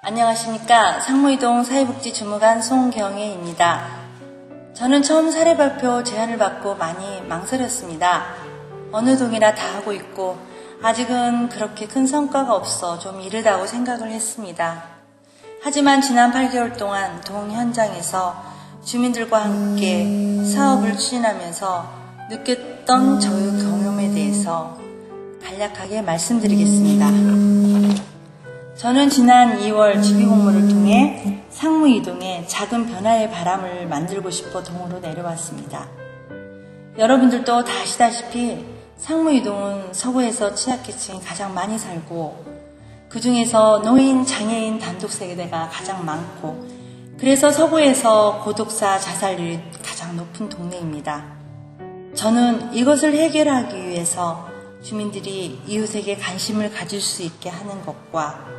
안녕하십니까. 상무이동 사회복지주무관 송경애입니다. 저는 처음 사례 발표 제안을 받고 많이 망설였습니다. 어느 동이나 다 하고 있고 아직은 그렇게 큰 성과가 없어 좀 이르다고 생각을 했습니다. 하지만 지난 8개월 동안 동 현장에서 주민들과 함께 사업을 추진하면서 느꼈던 저의 경험에 대해서 간략하게 말씀드리겠습니다. 저는 지난 2월 주기공모를 통해 상무이동에 작은 변화의 바람을 만들고 싶어 동으로 내려왔습니다. 여러분들도 다 아시다시피 상무이동은 서구에서 취약계층이 가장 많이 살고 그 중에서 노인, 장애인 단독세대가 가장 많고 그래서 서구에서 고독사 자살률이 가장 높은 동네입니다. 저는 이것을 해결하기 위해서 주민들이 이웃에게 관심을 가질 수 있게 하는 것과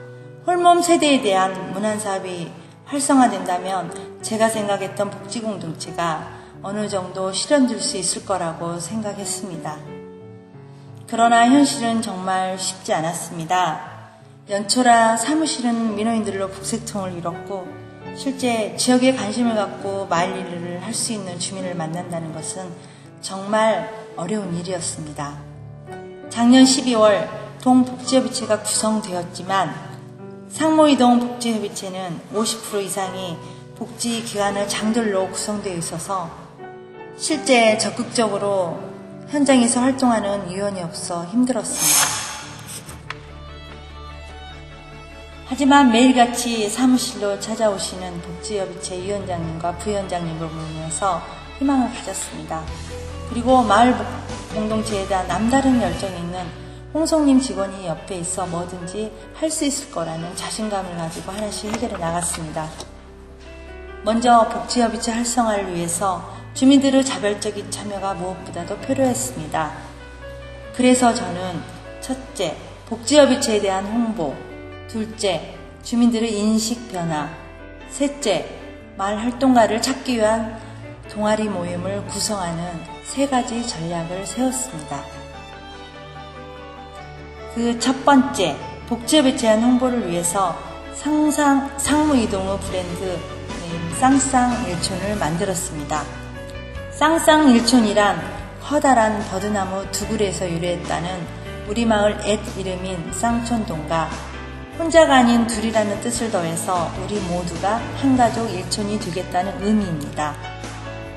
홀몸 세대에 대한 문안사업이 활성화된다면 제가 생각했던 복지공동체가 어느 정도 실현될 수 있을 거라고 생각했습니다. 그러나 현실은 정말 쉽지 않았습니다. 연초라 사무실은 민원인들로 북새통을 이뤘고 실제 지역에 관심을 갖고 마을 일을 할 수 있는 주민을 만난다는 것은 정말 어려운 일이었습니다. 작년 12월 동복지협의체가 구성되었지만 상무이동 복지협의체는 50% 이상이 복지기관의 장들로 구성되어 있어서 실제 적극적으로 현장에서 활동하는 위원이 없어 힘들었습니다. 하지만 매일같이 사무실로 찾아오시는 복지협의체 위원장님과 부위원장님을 보면서 희망을 가졌습니다. 그리고 마을 공동체에 대한 남다른 열정이 있는 홍성님 직원이 옆에 있어 뭐든지 할 수 있을 거라는 자신감을 가지고 하나씩 해결해 나갔습니다. 먼저 복지협의체 활성화를 위해서 주민들의 자발적인 참여가 무엇보다도 필요했습니다. 그래서 저는 첫째, 복지협의체에 대한 홍보, 둘째, 주민들의 인식 변화, 셋째, 마을 활동가를 찾기 위한 동아리 모임을 구성하는 세 가지 전략을 세웠습니다. 그 첫 번째, 복지협의체에 대한 홍보를 위해서 상무이동의 브랜드 쌍쌍일촌을 만들었습니다. 쌍쌍일촌이란 커다란 버드나무 두 그루에서 유래했다는 우리 마을 옛 이름인 쌍촌동과 혼자가 아닌 둘이라는 뜻을 더해서 우리 모두가 한가족 일촌이 되겠다는 의미입니다.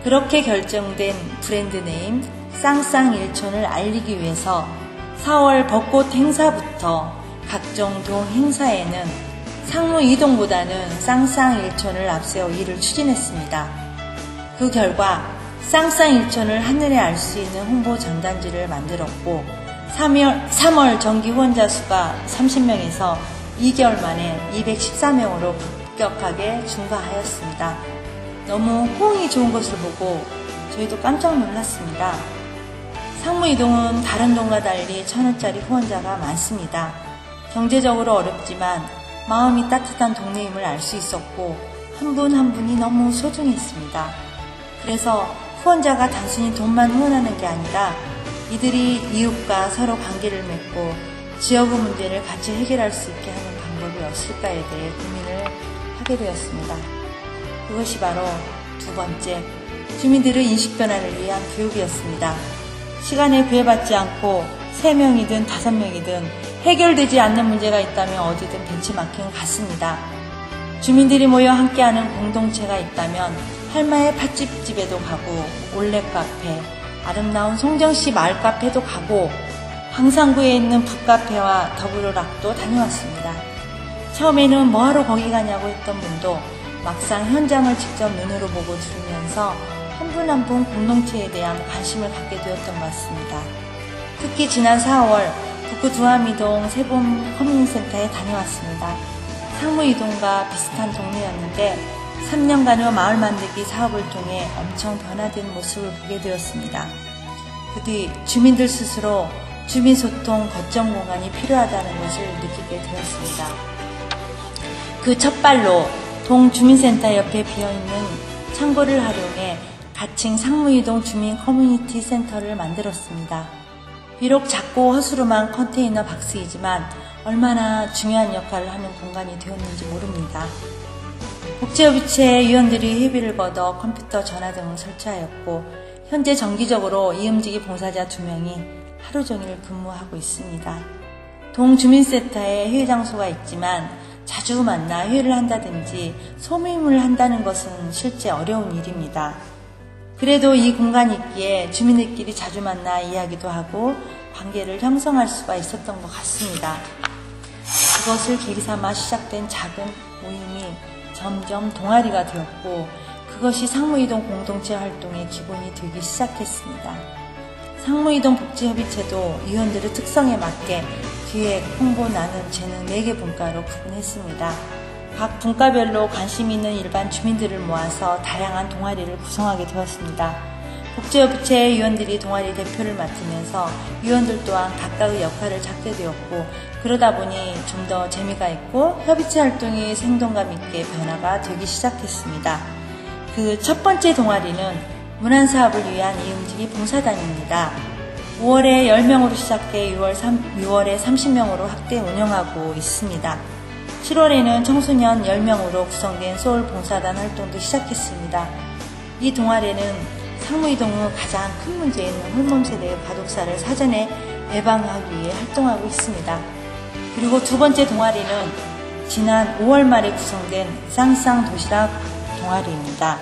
그렇게 결정된 브랜드 네임 쌍쌍일촌을 알리기 위해서 4월 벚꽃 행사부터 각종 동 행사에는 상무이동보다는 쌍쌍일촌을 앞세워 일을 추진했습니다. 그 결과 쌍쌍일촌을 한눈에 알 수 있는 홍보 전단지를 만들었고 3월 정기 후원자 수가 30명에서 2개월 만에 214명으로 급격하게 증가하였습니다. 너무 호응이 좋은 것을 보고 저희도 깜짝 놀랐습니다. 상무이동은 다른 동과 달리 1,000원짜리 후원자가 많습니다. 경제적으로 어렵지만 마음이 따뜻한 동네임을 알 수 있었고 한 분 한 분이 너무 소중했습니다. 그래서 후원자가 단순히 돈만 후원하는 게 아니라 이들이 이웃과 서로 관계를 맺고 지역의 문제를 같이 해결할 수 있게 하는 방법이 없을까에 대해 고민을 하게 되었습니다. 그것이 바로 두 번째, 주민들의 인식 변화를 위한 교육이었습니다. 시간에 구애받지 않고 3명이든 5명이든 해결되지 않는 문제가 있다면 어디든 벤치마킹을 갖습니다. 주민들이 모여 함께하는 공동체가 있다면 할마의 팥집집에도 가고 올레카페, 아름다운 송정시 마을카페도 가고 광산구에 있는 북카페와 더불어락도 다녀왔습니다. 처음에는 뭐하러 거기 가냐고 했던 분도 막상 현장을 직접 눈으로 보고 들으면서 한 분 한 분 공동체에 대한 관심을 갖게 되었던 것 같습니다. 특히 지난 4월 북구 두암이동 세봄 커뮤니티센터에 다녀왔습니다. 상무이동과 비슷한 동네였는데 3년간의 마을 만들기 사업을 통해 엄청 변화된 모습을 보게 되었습니다. 그 뒤 주민들 스스로 주민소통 거점 공간이 필요하다는 것을 느끼게 되었습니다. 그 첫 발로 동 주민센터 옆에 비어있는 창고를 활용해 가칭 상무이동 주민 커뮤니티 센터를 만들었습니다. 비록 작고 허스름한 컨테이너 박스이지만 얼마나 중요한 역할을 하는 공간이 되었는지 모릅니다. 복지협의체 위원들이 회비를 걷어 컴퓨터, 전화 등을 설치하였고 현재 정기적으로 이음직이 봉사자 2명이 하루 종일 근무하고 있습니다. 동주민센터에 회의 장소가 있지만 자주 만나 회의를 한다든지 소모임을 한다는 것은 실제 어려운 일입니다. 그래도 이 공간이 있기에 주민들끼리 자주 만나 이야기도 하고 관계를 형성할 수가 있었던 것 같습니다. 그것을 계기삼아 시작된 작은 모임이 점점 동아리가 되었고 그것이 상무이동 공동체 활동의 기본이 되기 시작했습니다. 상무이동 복지협의체도 위원들의 특성에 맞게 기획, 홍보, 나눔, 재능 4개 분과로 구분했습니다. 각 분과별로 관심 있는 일반 주민들을 모아서 다양한 동아리를 구성하게 되었습니다. 복지협의체 위원들이 동아리 대표를 맡으면서 위원들 또한 각각의 역할을 찾게 되었고 그러다 보니 좀 더 재미가 있고 협의체 활동이 생동감 있게 변화가 되기 시작했습니다. 그 첫 번째 동아리는 문안사업을 위한 이음직이 봉사단입니다. 5월에 10명으로 시작해 6월에 30명으로 확대 운영하고 있습니다. 7월에는 청소년 10명으로 구성된 서울 봉사단 활동도 시작했습니다. 이 동아리는 상무이동의 가장 큰 문제인 홀몸 세대의 과독사를 사전에 예방하기 위해 활동하고 있습니다. 그리고 두 번째 동아리는 지난 5월 말에 구성된 쌍쌍 도시락 동아리입니다.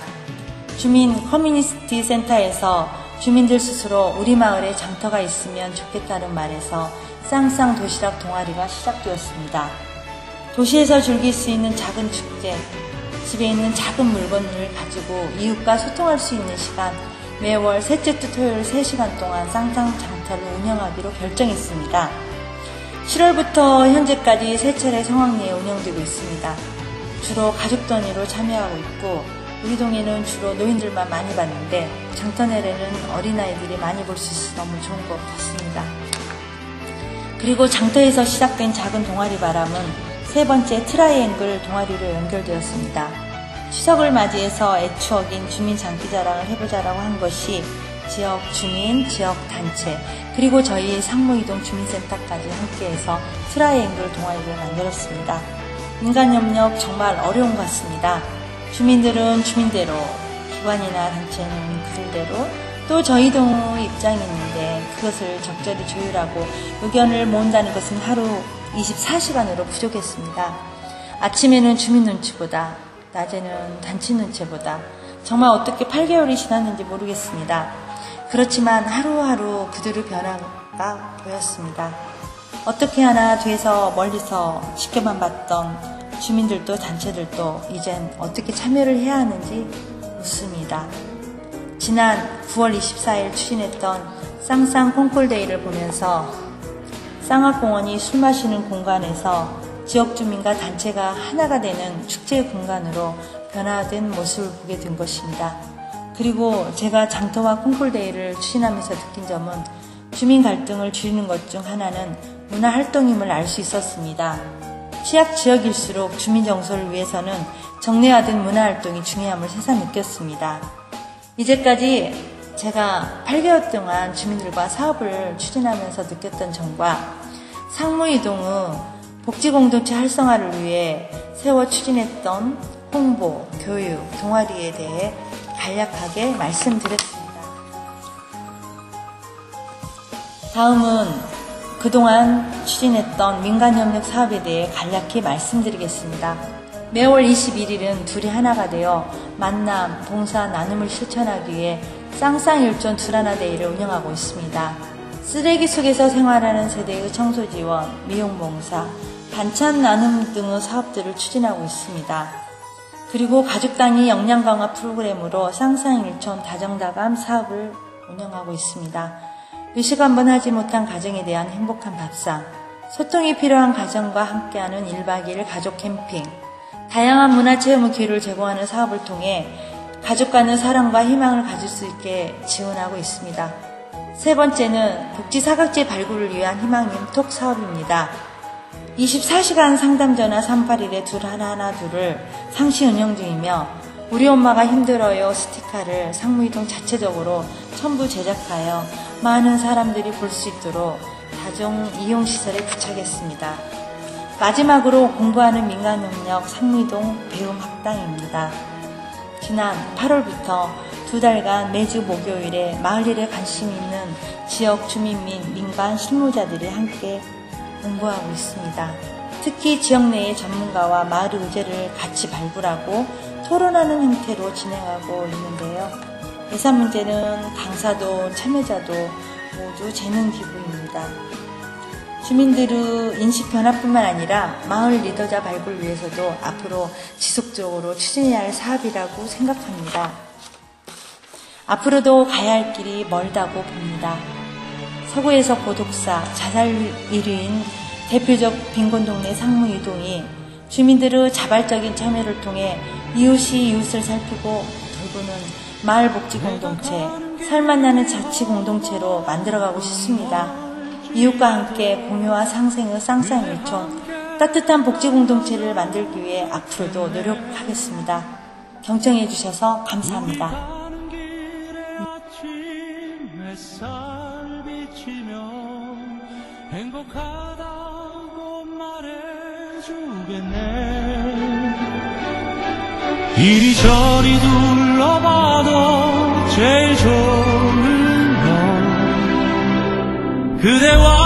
주민 커뮤니티 센터에서 주민들 스스로 우리 마을에 장터가 있으면 좋겠다는 말에서 쌍쌍 도시락 동아리가 시작되었습니다. 도시에서 즐길 수 있는 작은 축제, 집에 있는 작은 물건을 가지고 이웃과 소통할 수 있는 시간, 매월 셋째 주 토요일 3시간 동안 쌍쌍 장터를 운영하기로 결정했습니다. 7월부터 현재까지 3차례 성황리에 운영되고 있습니다. 주로 가족 단위로 참여하고 있고 우리 동에는 주로 노인들만 많이 봤는데 장터내에는 어린아이들이 많이 볼 수 있어서 너무 좋은 것 같습니다. 그리고 장터에서 시작된 작은 동아리 바람은 세 번째 트라이앵글 동아리로 연결되었습니다. 추석을 맞이해서 애추억인 주민 장기자랑을 해보자라고 한 것이 지역 주민, 지역 단체, 그리고 저희 상무이동 주민센터까지 함께해서 트라이앵글 동아리를 만들었습니다. 민간협력 정말 어려운 것 같습니다. 주민들은 주민대로, 기관이나 단체는 그들대로, 또 저희 동의 입장이 있는데 그것을 적절히 조율하고 의견을 모은다는 것은 하루 24시간으로 부족했습니다. 아침에는 주민 눈치보다, 낮에는 단체 눈치보다 정말 어떻게 8개월이 지났는지 모르겠습니다. 그렇지만 하루하루 그들의 변화가 보였습니다. 어떻게 하나 뒤에서 멀리서 지켜만 봤던 주민들도 단체들도 이젠 어떻게 참여를 해야 하는지 묻습니다. 지난 9월 24일 추진했던 쌍쌍 콩콜데이를 보면서 쌍악공원이 술 마시는 공간에서 지역 주민과 단체가 하나가 되는 축제의 공간으로 변화된 모습을 보게 된 것입니다. 그리고 제가 장터와 콩콜데이를 추진하면서 느낀 점은 주민 갈등을 줄이는 것 중 하나는 문화활동임을 알 수 있었습니다. 취약 지역일수록 주민 정서를 위해서는 정례화된 문화활동이 중요함을 새삼 느꼈습니다. 이제까지 제가 8개월 동안 주민들과 사업을 추진하면서 느꼈던 점과 상무이동의 복지공동체 활성화를 위해 세워 추진했던 홍보, 교육, 동아리에 대해 간략하게 말씀드렸습니다. 다음은 그동안 추진했던 민간협력 사업에 대해 간략히 말씀드리겠습니다. 매월 21일은 둘이 하나가 되어 만남, 봉사, 나눔을 실천하기 위해 쌍쌍일존 둘하나데이를 운영하고 있습니다. 쓰레기 속에서 생활하는 세대의 청소 지원, 미용봉사, 반찬 나눔 등의 사업들을 추진하고 있습니다. 그리고 가족단위 역량 강화 프로그램으로 쌍쌍일촌 다정다감 사업을 운영하고 있습니다. 외식 한번 하지 못한 가정에 대한 행복한 밥상, 소통이 필요한 가정과 함께하는 1박 2일 가족 캠핑, 다양한 문화체험 기회를 제공하는 사업을 통해 가족 간의 사랑과 희망을 가질 수 있게 지원하고 있습니다. 세 번째는 복지 사각지 발굴을 위한 희망님 톡 사업입니다. 24시간 상담 전화 381에 둘 하나하나 둘을 상시 운영 중이며 우리 엄마가 힘들어요 스티커를 상무이동 자체적으로 첨부 제작하여 많은 사람들이 볼 수 있도록 다중 이용시설에 부착했습니다. 마지막으로 공부하는 민간능력 상미동 배움학당입니다. 지난 8월부터 2달간 매주 목요일에 마을 일에 관심 있는 지역 주민 및 민간 실무자들이 함께 공부하고 있습니다. 특히 지역 내의 전문가와 마을의 의제를 같이 발굴하고 토론하는 형태로 진행하고 있는데요. 예산 문제는 강사도 참여자도 모두 재능 기부입니다. 주민들의 인식 변화뿐만 아니라 마을 리더자 발굴 위해서도 앞으로 지속적으로 추진해야 할 사업이라고 생각합니다. 앞으로도 가야 할 길이 멀다고 봅니다. 서구에서 고독사, 자살 1위인 대표적 빈곤동네 상무이동이 주민들의 자발적인 참여를 통해 이웃이 이웃을 살피고 돌보는 마을복지공동체, 살맛나는 자치공동체로 만들어가고 싶습니다. 이웃과 함께 공유와 상생의 쌍쌍일촌, 따뜻한 복지공동체를 만들기 위해 앞으로도 노력하겠습니다. 경청해 주셔서 감사합니다. 행복하다고 말해주겠네. 이리저리 둘러봐도 제일 좋은 건 그대와